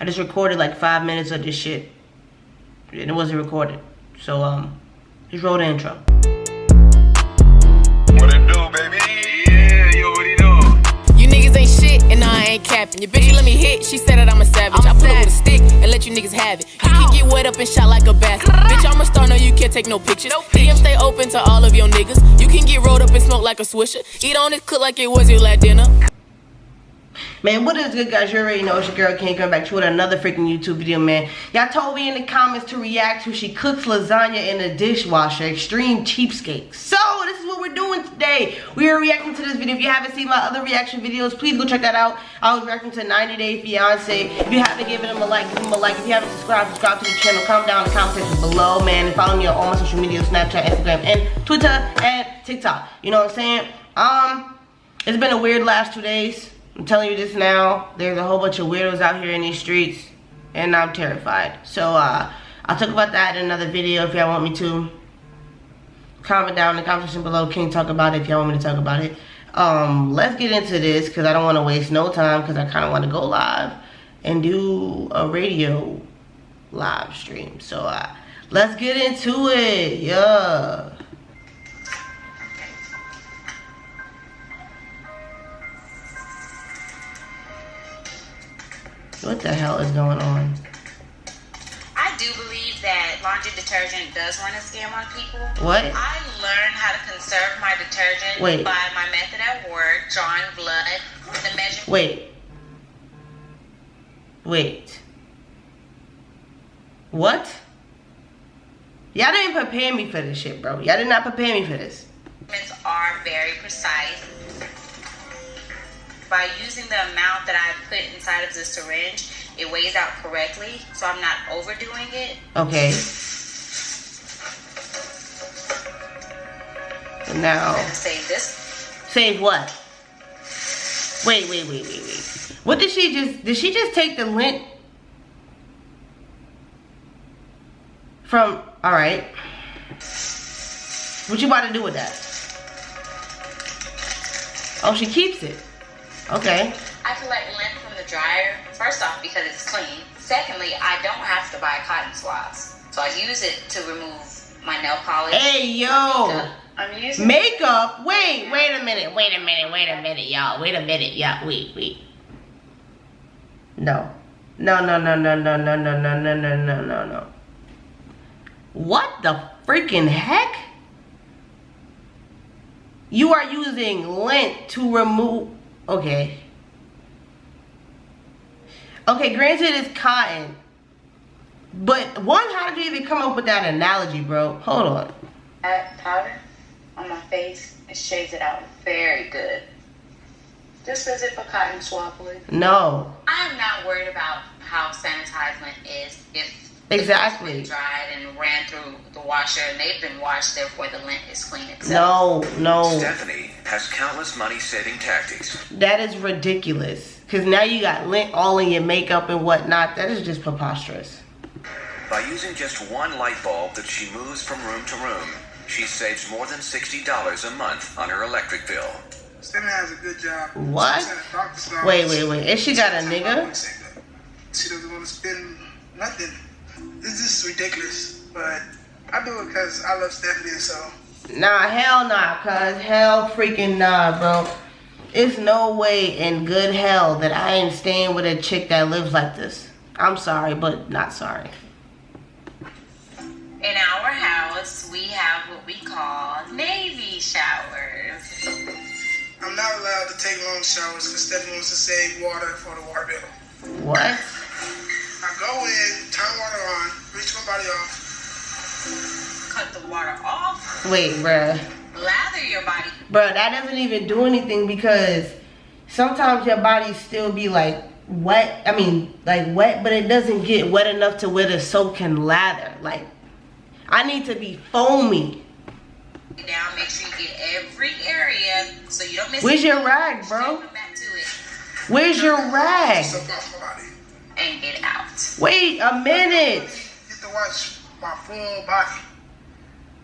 I just recorded like 5 minutes of this shit. And it wasn't recorded. So, just roll the intro. What it do, baby? Yeah, you already know. You niggas ain't shit, and I ain't capping. Your bitch let me hit, she said that I'm a savage. I pull her with a stick and let you niggas have it. You can get wet up and shot like a basket. Bitch, I'm a star, no, you can't take no pictures. DM stay open to all of your niggas. You can get rolled up and smoke like a swisher. Eat on it, cook like it was your last dinner. Man, what is good, guys? You already know it's your girl King coming back to another freaking YouTube video, man. Y'all told me in the comments to react to she cooks lasagna in a dishwasher, extreme cheapskates. So this is what we're doing today. We are reacting to this video. If you haven't seen my other reaction videos, please go check that out. I was reacting to 90 Day Fiance. If you haven't given him a like, give him a like. If you haven't subscribed to the channel. Comment down in the comment section below, man. And follow me on all my social media, Snapchat, Instagram, and Twitter, and TikTok. You know what I'm saying? It's been a weird last 2 days. I'm telling you this now. There's a whole bunch of weirdos out here in these streets, and I'm terrified. So I'll talk about that in another video if y'all want me to. Comment down in the comment section below. King talk about it if y'all want me to talk about it. Let's get into this because I don't want to waste no time because I kind of want to go live and do a radio live stream. So let's get into it. Yeah. What the hell is going on? I do believe that laundry detergent does run a scam on people. What? I learned how to conserve my detergent by my method at work, drawing blood, the measure. Wait. What? Y'all didn't prepare me for this shit, bro. Y'all did not prepare me for this. Measurements are very precise. By using the amount that I put inside of the syringe, it weighs out correctly, so I'm not overdoing it. Okay. Now, save this. Save what? Wait. What did she just take the lint from? All right. What you about to do with that? Oh, she keeps it. Okay. I collect lint from the dryer, first off because it's clean. Secondly, I don't have to buy cotton swabs. So I use it to remove my nail polish. Hey, yo. I'm using makeup? Wait a minute, y'all. Wait. No. What the freaking heck? You are using lint to remove... Okay, granted it's cotton, but how did you even come up with that analogy, bro? Hold on. That powder on my face, it shades it out very good. Just as if a cotton swab would. No. I'm not worried about how sanitized lint is. If exactly. It's been dried and ran through the washer and they've been washed, therefore the lint is clean itself. No. Stephanie has countless money-saving tactics. That is ridiculous. Because now you got lint all in your makeup and whatnot. That is just preposterous. By using just one light bulb that she moves from room to room, she saves more than $60 a month on her electric bill. Stephanie has a good job. What? Wait. And she got a nigga? She doesn't want to spend nothing. It's just ridiculous. But I do it because I love Stephanie, so. Nah, hell nah, cuz. Hell freaking nah, bro. It's no way in good hell that I am staying with a chick that lives like this. I'm sorry, but not sorry. In our house, we have what we call Navy showers. I'm not allowed to take long showers because Stephanie wants to save water for the water bill. What? I go in, turn water on, rinse my body off. Cut the water off. Wait, bruh. Lather your body. Bruh, that doesn't even do anything because sometimes your body still be like wet. I mean, like wet, but it doesn't get wet enough to where the soap can lather. Like, I need to be foamy. Now make sure you get every area so you don't miss. Where's your rag, bro? Back to it. Where's your rag? And get out. Wait a minute. Get to watch my full body.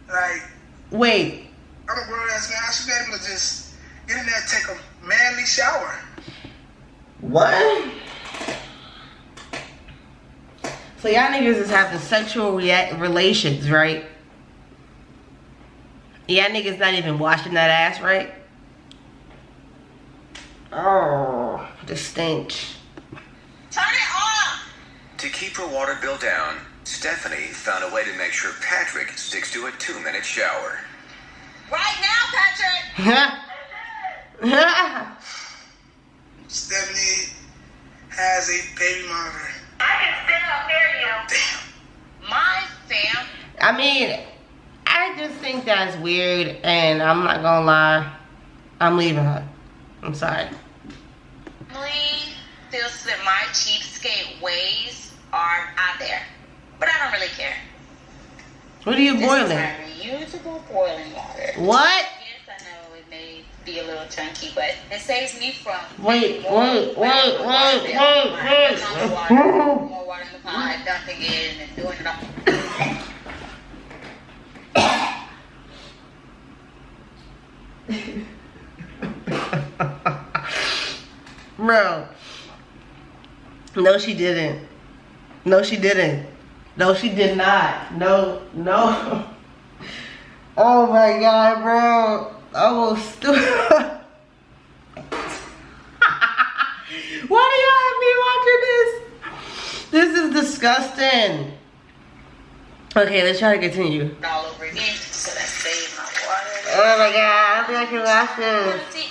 Like, wait. I'm a grown ass man. I should be able to just get in there and take a manly shower. What? So y'all niggas is having sexual relations, right? Y'all niggas not even washing that ass, right? Oh, the stench. Turn it off! To keep her water bill down, Stephanie found a way to make sure Patrick sticks to a 2-minute shower. Right now, Patrick! Stephanie has a baby monitor. I can still hear you. Damn. My fam. I mean, I just think that's weird, and I'm not gonna lie, I'm leaving her. I'm sorry. Family feels that my cheapskate ways are out there, but I don't really care. What are you boiling? This is my reusable boiling water. What? Yes, I know it may be a little chunky, but it saves me from Wait. more water in the pot, dumping it, and doing it all. Bro. No, she didn't. No, she didn't. No, she did not. No. Oh my god, bro. Almost stupid. Why do y'all have me watching this? This is disgusting. Okay, let's try to continue. All over again, so that saves my water. Oh my god, I don't think I can watch this.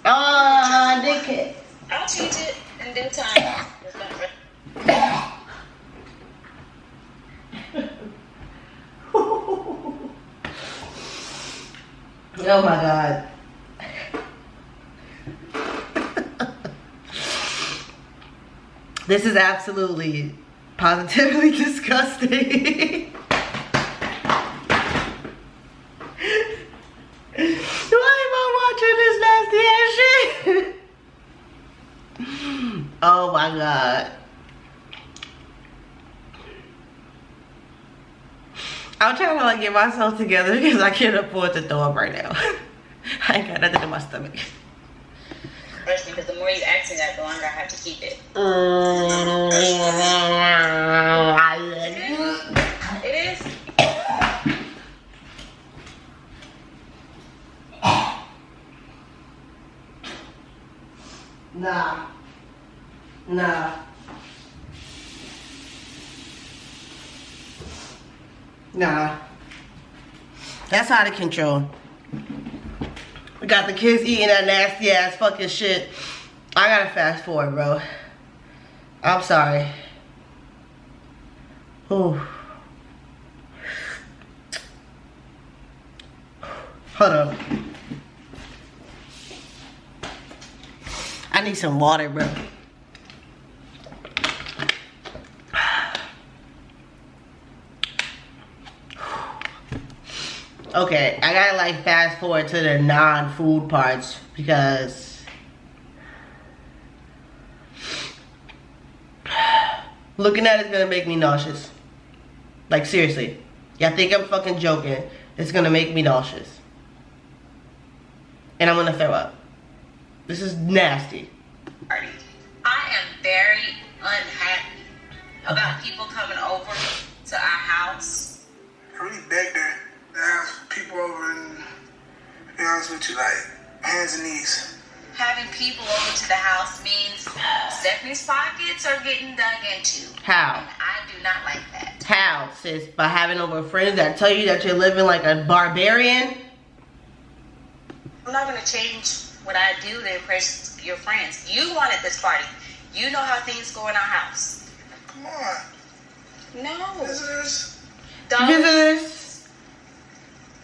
Oh, I did it. I'll change it in due time. Oh my god. This is absolutely, positively disgusting. Why am I watching this nasty ass shit? Oh my god. I'm trying to like get myself together because I can't afford to throw up right now. I ain't got nothing in my stomach. Especially because the more you ask me that, the longer I have to keep it. It is. Nah. That's out of control. We got the kids eating that nasty ass fucking shit. I gotta fast forward, bro. I'm sorry. Ooh. Hold up. I need some water, bro. Okay, I gotta like fast forward to the non-food parts because looking at it's gonna make me nauseous. Like seriously. Y'all think I'm fucking joking. It's gonna make me nauseous. And I'm gonna throw up. This is nasty. I am very unhappy about people coming over to our house. I really begged her to have people over and, to be honest with you, like, hands and knees. Having people over to the house means Stephanie's pockets are getting dug into. How? And I do not like that. How, sis? By having over friends that tell you that you're living like a barbarian? I'm not going to change what I do to impress your friends. You wanted this party. You know how things go in our house. Come on. No. Visitors. Visitors.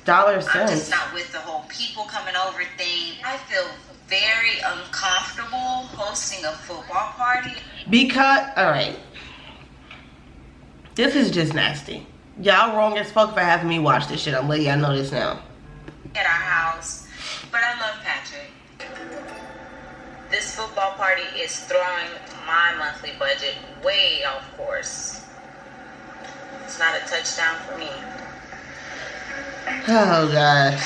Dollar I'm cents. just not with the whole people coming over thing. I feel very uncomfortable hosting a football party. Because, alright. This is just nasty. Y'all wrong as fuck for having me watch this shit. I'm letting y'all know this now. At our house. But I love Patrick. This football party is throwing my monthly budget way off course. It's not a touchdown for me. Oh god.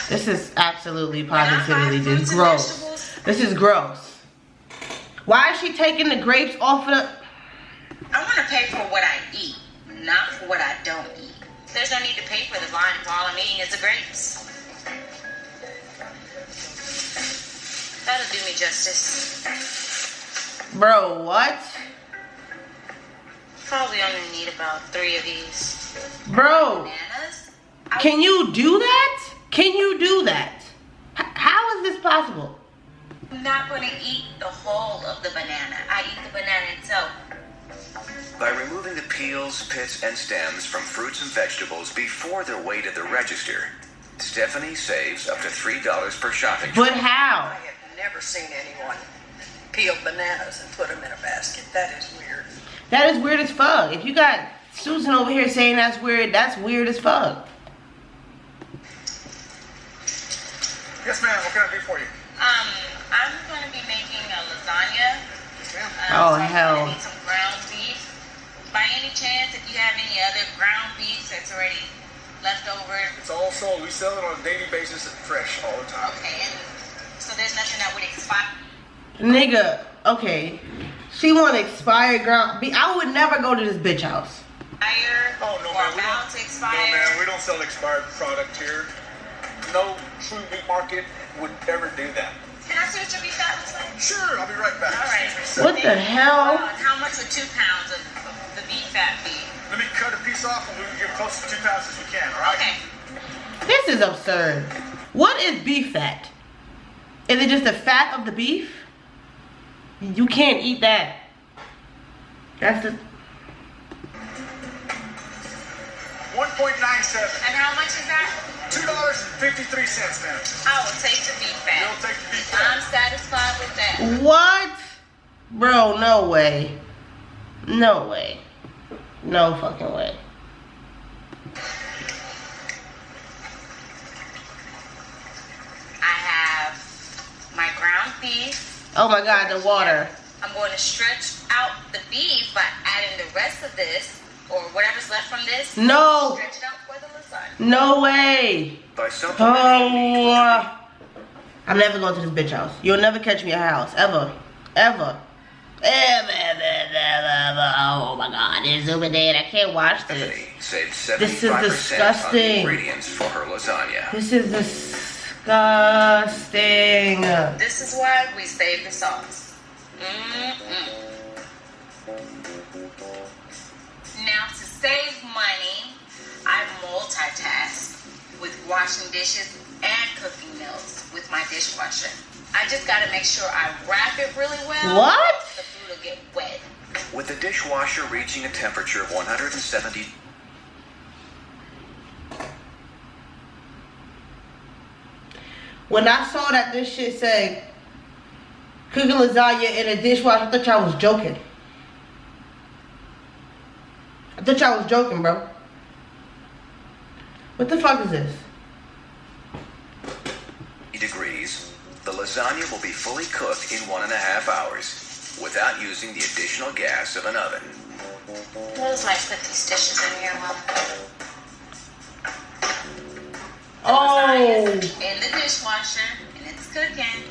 This is absolutely positively just gross. This is gross. Why is she taking the grapes off of the... I want to pay for what I eat, not for what I don't eat. There's no need to pay for the line if all I'm eating is the grapes. That'll do me justice. Bro, what? Probably only need about 3 of these. Bro, Bananas? can you do that? Can you do that? How is this possible? I'm not going to eat the whole of the banana. I eat the banana itself. By removing the peels, pits, and stems from fruits and vegetables before they're weighed at the register, Stephanie saves up to $3 per shopping trip. But how? I have never seen anyone peel bananas and put them in a basket. That is weird. That is weird as fuck. If you got Susan over here saying that's weird as fuck. Yes, ma'am. What can I do for you? I'm going to be making a lasagna. Yes, ma'am. Oh, so hell. I'm going to need some ground beef. By any chance, if you have any other ground beef that's already left over. It's all sold. We sell it on a daily basis and fresh all the time. Okay, and so there's nothing that would expire. Nigga, okay. She want expired ground beef. I would never go to this bitch house. Oh, no, or man. about to expire. No, man. We don't sell expired product here. No true meat market would ever do that. Can I see what your beef fat looks like? Sure, I'll be right back. All right. What the hell? How much would 2 pounds of the beef fat be? Let me cut a piece off and we can get close to 2 pounds as we can, all right? Okay. This is absurd. What is beef fat? Is it just the fat of the beef? You can't eat that. That's the... 1.97. And how much is that? $2.53, ma'am. I will take the beef fat. You'll take the beef I'm fat. satisfied with that. What? Bro, no way. No way. No fucking way. I have my ground beef. Oh my god, the water. I'm going to stretch out the beef by adding the rest of this, or whatever's left from this. No. Stretch it out for the lasagna. No way. By supplementing Oh. I'm never going to this bitch house. You'll never catch me at her house. Ever. Ever. Oh my god, it's over there. I can't watch this. Stephanie saved This is 75% on the disgusting. ingredients for her lasagna. This is disgusting. This is why we save the sauce. Now, to save money, I multitask with washing dishes and cooking meals with my dishwasher. I just gotta make sure I wrap it really well. What? The food will get wet. With the dishwasher reaching a temperature of 170. When I saw that this shit said cooking lasagna in a dishwasher, I thought y'all was joking. I thought y'all was joking, bro. What the fuck is this? Degrees, the lasagna will be fully cooked in 1.5 hours without using the additional gas of an oven. Rose might put these dishes in here, Mom. Oh. In the dishwasher, and it's cooking.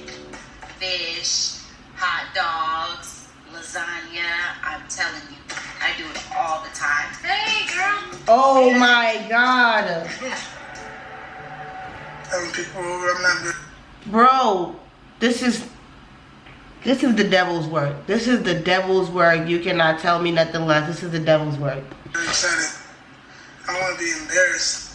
Fish, hot dogs, lasagna. I'm telling you, I do it all the time. Hey, girl. Oh my god. Having people over, I'm not good. Bro, this is the devil's work. This is the devil's work. You cannot tell me nothing less. This is the devil's work. I'm excited. I don't want to be embarrassed.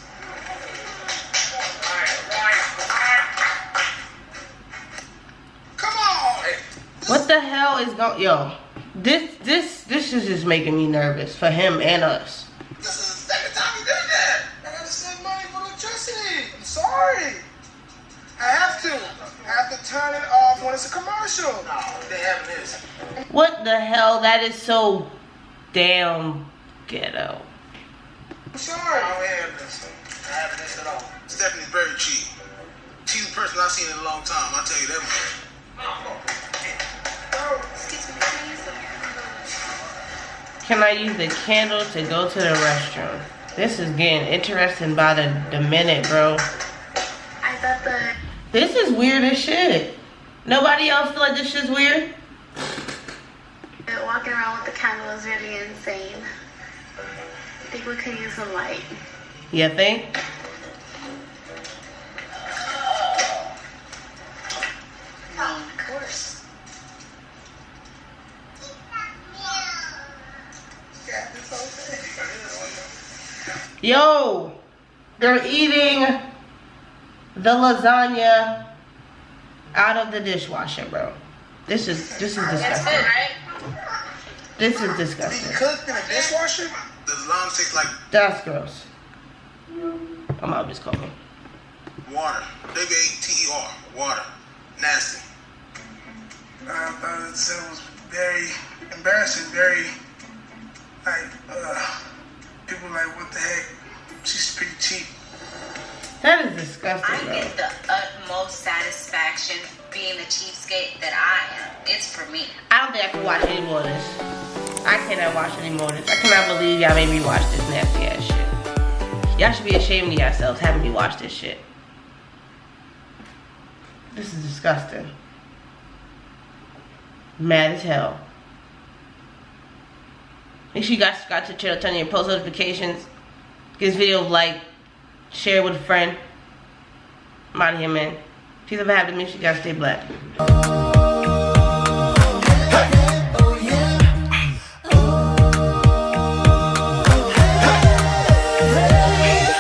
Come on! What the hell is going? Yo, this is just making me nervous for him and us. This is the second time you did that. I gotta save money for electricity. I'm sorry. I have to turn it off when it's a commercial. No, they have this. What the hell? That is so damn ghetto. I'm sorry. I don't have this. I have this at all. Stephanie's very cheap. She's the person I've seen in a long time. I'll tell you that much. Excuse me, please. Can I use the candle to go to the restroom? This is getting interesting by the minute, bro. I thought the... This is weird as shit. Nobody else feel like this shit's weird? Walking around with the candle is really insane. I think we could use some light. You think? Of course. Yo, they're eating the lasagna out of the dishwasher, bro. This is disgusting. That's good, right? This is Be disgusting. cooked in a dishwasher? The lasagna tastes like That's gross. I'm out just calling. water. W-A-T-E-R. Water. Nasty. I thought it was very embarrassing, very, like, people like, what the heck? She's pretty cheap. That is disgusting, I bro. get the utmost satisfaction being the cheapskate that I am. It's for me. I don't think I can watch any more of this. I cannot watch any more of this. I cannot believe y'all made me watch this nasty ass shit. Y'all should be ashamed of yourselves having me watch this shit. This is disgusting. Mad as hell. Make sure you guys subscribe to the channel, turn on your post notifications. Get this video like, share it with a friend. I'm out of here, man. Peace and happiness. Make sure you guys stay black.